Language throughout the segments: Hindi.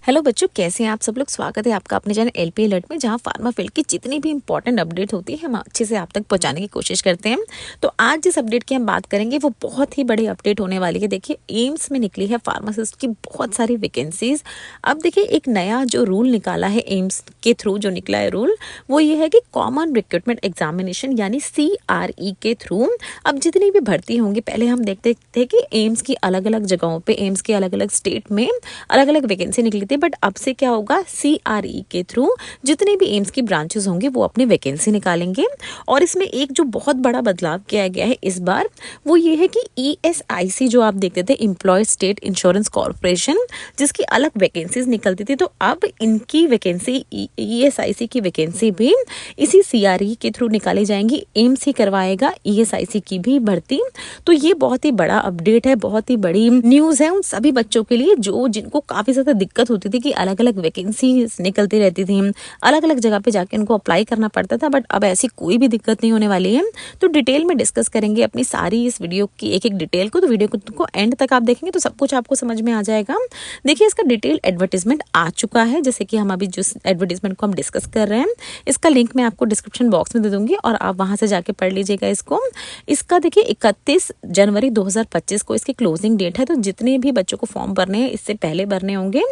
हेलो बच्चों, कैसे हैं आप सब लोग। स्वागत है आपका अपने चैनल एलपी अलर्ट में, जहां फार्मा फील्ड की जितनी भी इंपॉर्टेंट अपडेट होती है हम अच्छे से आप तक पहुंचाने की कोशिश करते हैं। तो आज जिस अपडेट की हम बात करेंगे वो बहुत ही बड़ी अपडेट होने वाली है। देखिए, एम्स में निकली है फार्मासिस्ट की बहुत सारी वैकेंसीज। अब देखिए, एक नया जो रूल निकाला है एम्स के थ्रू, जो निकला है रूल, वो ये है कि कॉमन रिक्रूटमेंट एग्जामिनेशन यानी CRE के थ्रू अब जितनी भी भर्ती होंगी, पहले हम देखते थे कि एम्स की अलग अलग जगहों पे, एम्स के अलग अलग स्टेट में अलग अलग वैकेंसी निकली थी, बट अब से क्या होगा, CRE के थ्रू जितने भी एम्स की ब्रांचेस होंगे वो अपनी वैकेंसी निकालेंगे। और इसमें एक जो बहुत बड़ा बदलाव किया गया है इस बार, वो ये है कि ESIC जो आप देखते थे, एम्प्लॉय स्टेट इंश्योरेंस कॉर्पोरेशन, जिसकी अलग वैकेंसीज निकलती थी, तो अब इनकी वैकेंसी, ESIC की वैकेंसी भी इसी CRE के थ्रू निकाली जाएंगी। एम्स ही करवाएगा ESIC की भी भर्ती। तो ये बहुत ही बड़ा अपडेट है, बहुत ही बड़ी न्यूज़ है उन सभी बच्चों के लिए जो जिनको काफ़ी ज़्यादा दिक्कत होती थी कि अलग अलग वैकेंसी निकलती रहती थी, अलग अलग जगह पे जाके उनको अप्लाई करना पड़ता था। बट अब ऐसी कोई भी दिक्कत नहीं होने वाली है। तो डिटेल में डिस्कस करेंगे अपनी सारी इस वीडियो की एक एक डिटेल को। तो वीडियो को एंड तक आप देखेंगे तो सब कुछ आपको समझ में आ जाएगा। देखिए, इसका डिटेल एडवर्टीजमेंट आ चुका है, जैसे कि हम अभी जिस एडवर्टीजमेंट को हम डिस्कस कर रहे हैं, इसका लिंक मैं आपको डिस्क्रिप्शन बॉक्स में दे दूंगी और आप वहां से जाके पढ़ लीजिएगा इसको। इसका देखिए 31 जनवरी 2025 को इसकी क्लोजिंग डेट है। तो जितने भी बच्चों को फॉर्म भरने हैं इससे पहले भरने होंगे।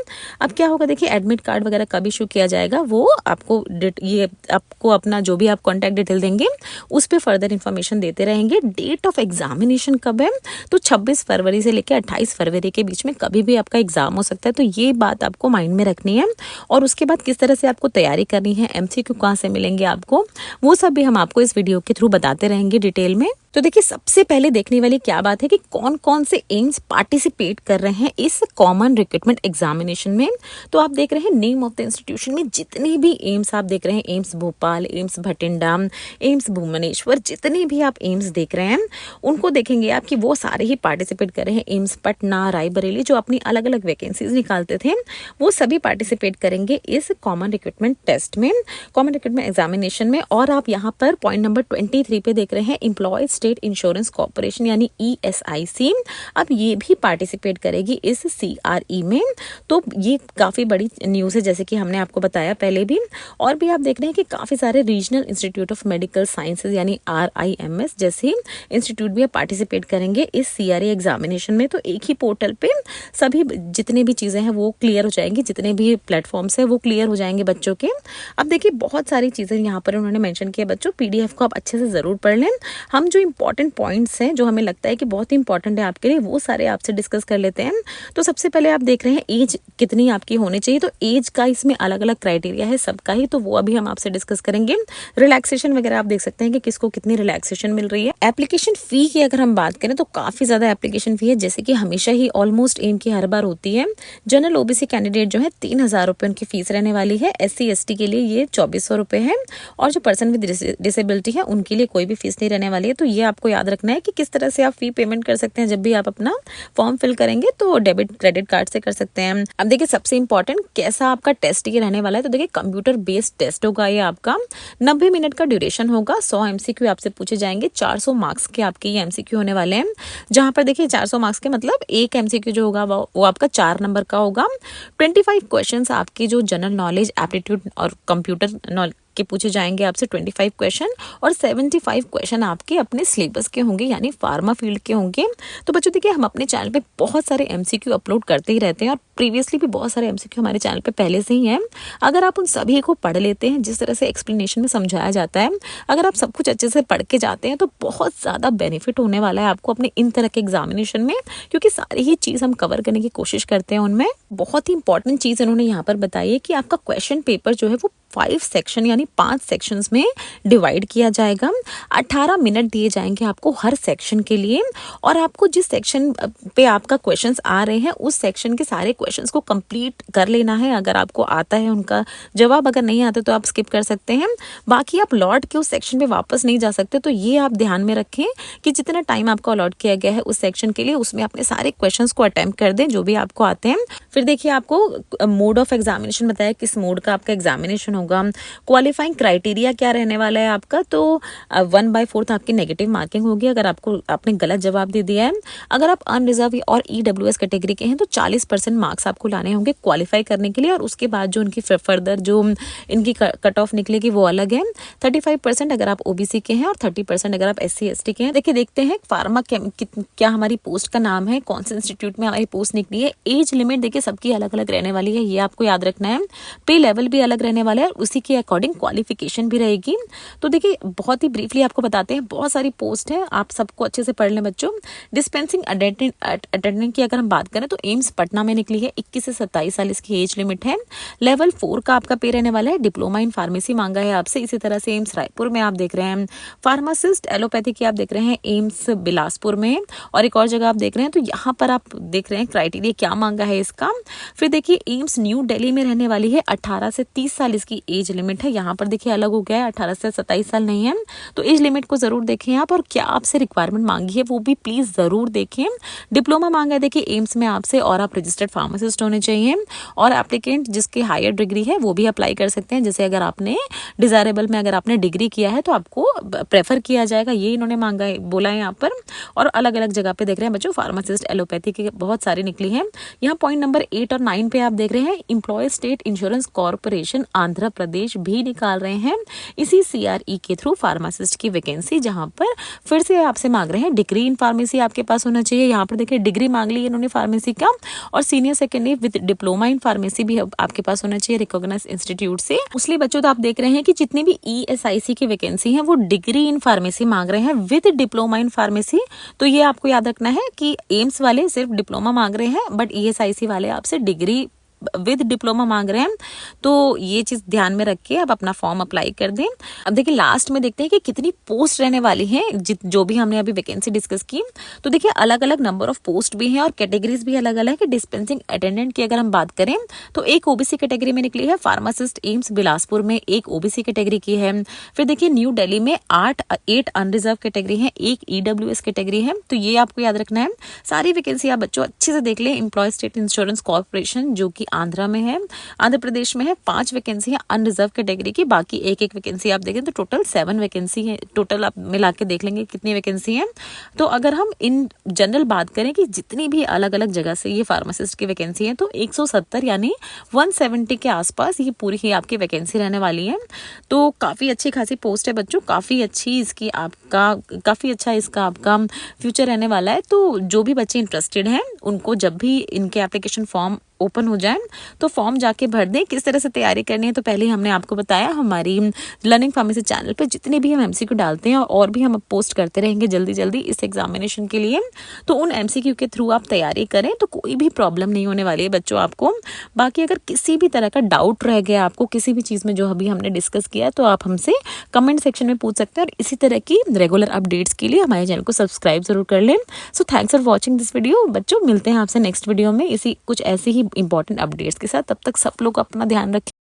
अब क्या होगा, देखिए, एडमिट कार्ड वगैरह कब इशू किया जाएगा वो आपको अपना जो भी आप कॉन्टैक्ट डिटेल देंगे उस पर फर्दर इन्फॉर्मेशन देते रहेंगे। डेट ऑफ एग्जामिनेशन कब है, तो 26 फरवरी से लेकर 28 फरवरी के बीच में कभी भी आपका एग्जाम हो सकता है। तो ये बात आपको माइंड में रखनी है। और उसके बाद किस तरह से आपको तैयारी करनी है, MCQ कहाँ से मिलेंगे आपको, वो सब भी हम आपको इस वीडियो के थ्रू बताते रहेंगे डिटेल में। तो देखिए, सबसे पहले देखने वाली क्या बात है कि कौन कौन से एम्स पार्टिसिपेट कर रहे हैं इस कॉमन रिक्रूटमेंट एग्जामिनेशन में। तो आप देख रहे हैं नेम ऑफ द इंस्टीट्यूशन में जितने भी एम्स आप देख रहे हैं, एम्स भोपाल, एम्स भटिंडा, एम्स भुवनेश्वर, जितने भी आप एम्स देख रहे हैं उनको देखेंगे आप कि वो सारे ही पार्टिसिपेट कर रहे हैं। एम्स पटना, रायबरेली जो अपनी अलग अलग वैकेंसीज निकालते थे, वो सभी पार्टिसिपेट करेंगे इस कॉमन रिक्रूटमेंट टेस्ट में, कॉमन रिक्रूटमेंट एग्जामिनेशन में। और आप यहाँ पर पॉइंट नंबर 23 पे देख रहे हैं एम्प्लॉय स्टेट इंश्योरेंस कॉर्पोरेशन यानी ESIC, अब ये भी पार्टिसिपेट करेगी इस CRE में। तो ये काफी बड़ी न्यूज़ है, जैसे कि हमने आपको बताया पहले भी। और भी आप देख रहे हैं कि काफी सारे regional institute of medical sciences यानी RIMS जैसे इंस्टीट्यूट भी पार्टिसिपेट करेंगे इस CRE एग्जामिनेशन में। तो एक ही पोर्टल पे सभी जितने भी चीजें हैं वो क्लियर हो जाएंगी, जितने भी प्लेटफॉर्म्स है वो क्लियर हो जाएंगे बच्चों के। अब देखिए, बहुत सारी चीजें यहाँ पर उन्होंने मेंशन किया बच्चों, PDF को आप अच्छे से जरूर पढ़ लें। हम जो इंपॉर्टेंट पॉइंट्स हैं जो हमें लगता है कि बहुत ही इंपॉर्टेंट है आपके लिए, वो सारे आपसे डिस्कस कर लेते हैं। तो सबसे पहले आप देख रहे हैं एज कितनी आपकी होनी चाहिए। तो एज का इसमें अलग अलग क्राइटेरिया है सबका ही, तो वो अभी हम आपसे डिस्कस करेंगे। रिलैक्सेशन वगैरह आप देख सकते हैं कि किसको कितनी रिलैक्सेशन मिल रही है। एप्लीकेशन फी की अगर हम बात करें तो काफी ज्यादा एप्लीकेशन फी है, जैसे कि हमेशा ही ऑलमोस्ट एम की हर बार होती है। जनरल OBC कैंडिडेट जो है 3000 रुपए उनकी फीस रहने वाली है। SC ST के लिए ये 2400 रुपए है, और जो पर्सन विद डिसेबिलिटी है उनके लिए कोई भी फीस नहीं रहने वाली है। तो ये आपको याद रखना है कि किस तरह से आप फी पेमेंट कर सकते हैं। जब भी आप अपना फॉर्म फिल करेंगे तो डेबिट क्रेडिट कार्ड से कर सकते हैं। अब देखिए, सबसे इंपॉर्टेंट कैसा आपका टेस्ट ये रहने वाला है। तो देखिए, कंप्यूटर बेस्ड टेस्ट होगा ये आपका, 90 मिनट का ड्यूरेशन होगा। 100 MCQ आपसे पूछे जाएंगे, 400 मार्क्स के आपके ये MCQ होने वाले हैं। जहां पर देखिए 400 मार्क्स के मतलब एक MCQ जो होगा वो आपका 4 नंबर का होगा। 25 क्वेश्चन आपकी जो जनरल नॉलेज, एप्टीट्यूड और कंप्यूटर नॉलेज के पूछे जाएंगे आपसे 25 क्वेश्चन, और 75 क्वेश्चन आपके अपने सिलेबस के होंगे यानी फार्मा फील्ड के होंगे। तो बच्चों देखिए, हम अपने चैनल पे बहुत सारे MCQ अपलोड करते ही रहते हैं, और प्रीवियसली भी बहुत सारे MCQ हमारे चैनल पे पहले से ही हैं। अगर आप उन सभी को पढ़ लेते हैं, जिस तरह से एक्सप्लेनेशन में समझाया जाता है, अगर आप सब कुछ अच्छे से पढ़ के जाते हैं तो बहुत ज़्यादा बेनिफिट होने वाला है आपको अपने इन तरह के एग्जामिनेशन में, क्योंकि सारी ही चीज़ हम कवर करने की कोशिश करते हैं उनमें। बहुत ही इंपॉर्टेंट चीज़ इन्होंने यहाँ पर बताई है कि आपका क्वेश्चन पेपर जो है वो 5 सेक्शन यानी 5 सेक्शंस में डिवाइड किया जाएगा। 18 मिनट दिए जाएंगे आपको हर सेक्शन के लिए, और आपको जिस सेक्शन पे आपका क्वेश्चंस आ रहे हैं उस सेक्शन के सारे क्वेश्चंस को कंप्लीट कर लेना है। अगर आपको आता है उनका जवाब, अगर नहीं आता तो आप स्किप कर सकते हैं। बाकी आप लौट के उस सेक्शन में वापस नहीं जा सकते। तो ये आप ध्यान में रखें कि जितना टाइम आपको अलॉट किया गया है उस सेक्शन के लिए, उसमें अपने सारे क्वेश्चंस को अटेम्प्ट कर दें जो भी आपको आते हैं। फिर देखिए, आपको मोड ऑफ एग्जामिनेशन बताया किस मोड का आपका एग्जामिनेशन होगा। होगा। क्वालिफाइंग क्राइटेरिया क्या रहने वाला है आपका, तो 1/4 आपकी नेगेटिव मार्किंग होगी अगर आपने गलत जवाब दे दिया है। अगर आप अनरिजर्व और EWS कैटेगरी के हैं तो 40% मार्क्स आपको लाने होंगे क्वालिफाई करने के लिए, और उसके बाद जो उनकी फर्दर जो इनकी कट ऑफ निकलेगी वो अलग है। 35% अगर आप OBC के हैं और 30% अगर आप SC ST के हैं। देखिए देखते हैं फार्मा क्या हमारी पोस्ट का नाम है, कौन से इंस्टीट्यूट में हमारी पोस्ट निकली है। एज लिमिट देखिए सबकी अलग अलग रहने वाली है, ये आपको याद रखना है। पे लेवल भी अलग रहने वाला है, उसी के अकॉर्डिंग क्वालिफिकेशन भी रहेगी। तो देखिए बहुत ही ब्रीफली आपको बताते हैं, बहुत सारी पोस्ट है, आप सबको अच्छे से पढ़ लें बच्चों। डिस्पेंसिंग अटेंडेंट की अगर हम बात करें तो एम्स पटना में निकली है, 21 से 27 साल इसकी एज लिमिट है। लेवल 4 का आपका पे रहने वाला है। डिप्लोमा इन फार्मेसी मांगा है आपसे, इसी तरह से एम्स रायपुर में आप देख रहे हैं। फार्मासिस्ट एलोपैथी की आप देख रहे हैं एम्स बिलासपुर में, और एक और जगह आप देख रहे हैं। तो यहाँ पर आप देख रहे हैं क्राइटेरिया क्या मांगा है इसका। फिर देखिए एम्स न्यू दिल्ली में रहने वाली है, 18 से 30 साल इसकी एज लिमिट है। यहाँ पर देखिए अलग हो गया है, 18 से 27 साल नहीं है। तो एज लिमिट को जरूर देखें आप, और क्या आपसे रिक्वायरमेंट मांगी है वो भी प्लीज जरूर देखें। डिप्लोमा मांगा है देखिए एम्स में आपसे, और आप रजिस्टर्ड फार्मासिस्ट होने चाहिए, और एप्लीकेंट जिसकी हायर डिग्री है वो भी अप्लाई कर सकते हैं। जैसे अगर आपने डिजायरेबल में अगर आपने डिग्री किया है तो आपको प्रेफर किया जाएगा, ये इन्होंने मांगा है, बोला है यहाँ पर। और अलग अलग जगह पे देख रहे हैं बच्चों फार्मासिस्ट एलोपैथी की बहुत सारी निकली है। यहाँ पॉइंट नंबर 8 और 9 पे आप देख रहे हैं employee state insurance corporation Andhra Pradesh भी निकाल रहे हैं इसी CRE के थ्रू फार्मासिस्ट की वैकेंसी, जहां पर फिर से आपसे मांग रहे हैं डिग्री इन फार्मेसी आपके पास होना चाहिए। यहाँ पर देखिए डिग्री मांग ली इन्होंने फार्मेसी का, और senior secondary with diploma in pharmacy भी आपके पास होना चाहिए रिकॉग्नाइज्ड इंस्टीट्यूट से। उसलिए बच्चों तो आप देख रहे हैं कि जितनी भी ESIC की वैकेंसी है वो डिग्री इन फार्मेसी मांग रहे हैं विद डिप्लोमा इन फार्मेसी। तो ये आपको याद रखना है कि एम्स वाले सिर्फ डिप्लोमा मांग रहे हैं, बट ESIC वाले आपसे डिग्री विद डिप्लोमा मांग रहे हैं। तो ये चीज ध्यान में रख के आप अपना फॉर्म अप्लाई कर दें। अब देखिए लास्ट में देखते हैं कि कितनी पोस्ट रहने वाली है, जो भी हमने अभी वैकेंसी डिस्कस की। तो देखिए अलग अलग नंबर ऑफ पोस्ट भी हैं और कैटेगरीज भी अलग अलग है। डिस्पेंसिंग अटेंडेंट की अगर हम बात करें तो एक OBC कैटेगरी में निकली है, फार्मासिस्ट एम्स बिलासपुर में एक OBC कैटेगरी की है। फिर देखिए न्यू दिल्ली में 8 अनरिजर्व कैटेगरी है, एक EWS कैटेगरी है। तो ये आपको याद रखना है। सारी वैकेंसी आप बच्चों अच्छे से देख लें। एम्प्लॉय स्टेट इंश्योरेंस कॉर्पोरेशन जो कि आंध्रा में है, आंध्र प्रदेश में है, 5 वैकेंसी है अनरिजर्व कैटेगरी की, बाकी एक वैकेंसी आप देखें तो टोटल 7 वैकेंसी है। टोटल आप मिला के देख लेंगे कितनी वैकेंसी है। तो अगर हम इन जनरल बात करें कि जितनी भी अलग अलग जगह से ये फार्मासिस्ट की वैकेंसी है तो 170 यानी 170 के आसपास ये पूरी ही आपकी वैकेंसी रहने वाली है। तो काफ़ी अच्छी खासी पोस्ट है बच्चों, काफ़ी अच्छा इसका आपका फ्यूचर रहने वाला है। तो जो भी बच्चे इंटरेस्टेड हैं उनको जब भी इनके एप्लीकेशन फॉर्म ओपन हो जाए तो फॉर्म जाके भर दें। किस तरह से तैयारी करनी है तो पहले हमने आपको बताया, हमारी लर्निंग फार्मेसी चैनल पे जितने भी हम MCQ डालते हैं और भी हम पोस्ट करते रहेंगे जल्दी इस एग्जामिनेशन के लिए। तो उन MCQ के थ्रू आप तैयारी करें तो कोई भी प्रॉब्लम नहीं होने वाली है बच्चों आपको। बाकी अगर किसी भी तरह का डाउट रह गया आपको किसी भी चीज़ में जो अभी हमने डिस्कस किया तो आप हमसे कमेंट सेक्शन में पूछ सकते हैं, और इसी तरह की रेगुलर अपडेट्स के लिए हमारे चैनल को सब्सक्राइब जरूर कर लें। So thanks for watching this video बच्चों, मिलते हैं आपसे नेक्स्ट वीडियो में इसी कुछ ऐसे ही इंपॉर्टेंट अपडेट्स के साथ। तब तक सब लोग अपना ध्यान रखें।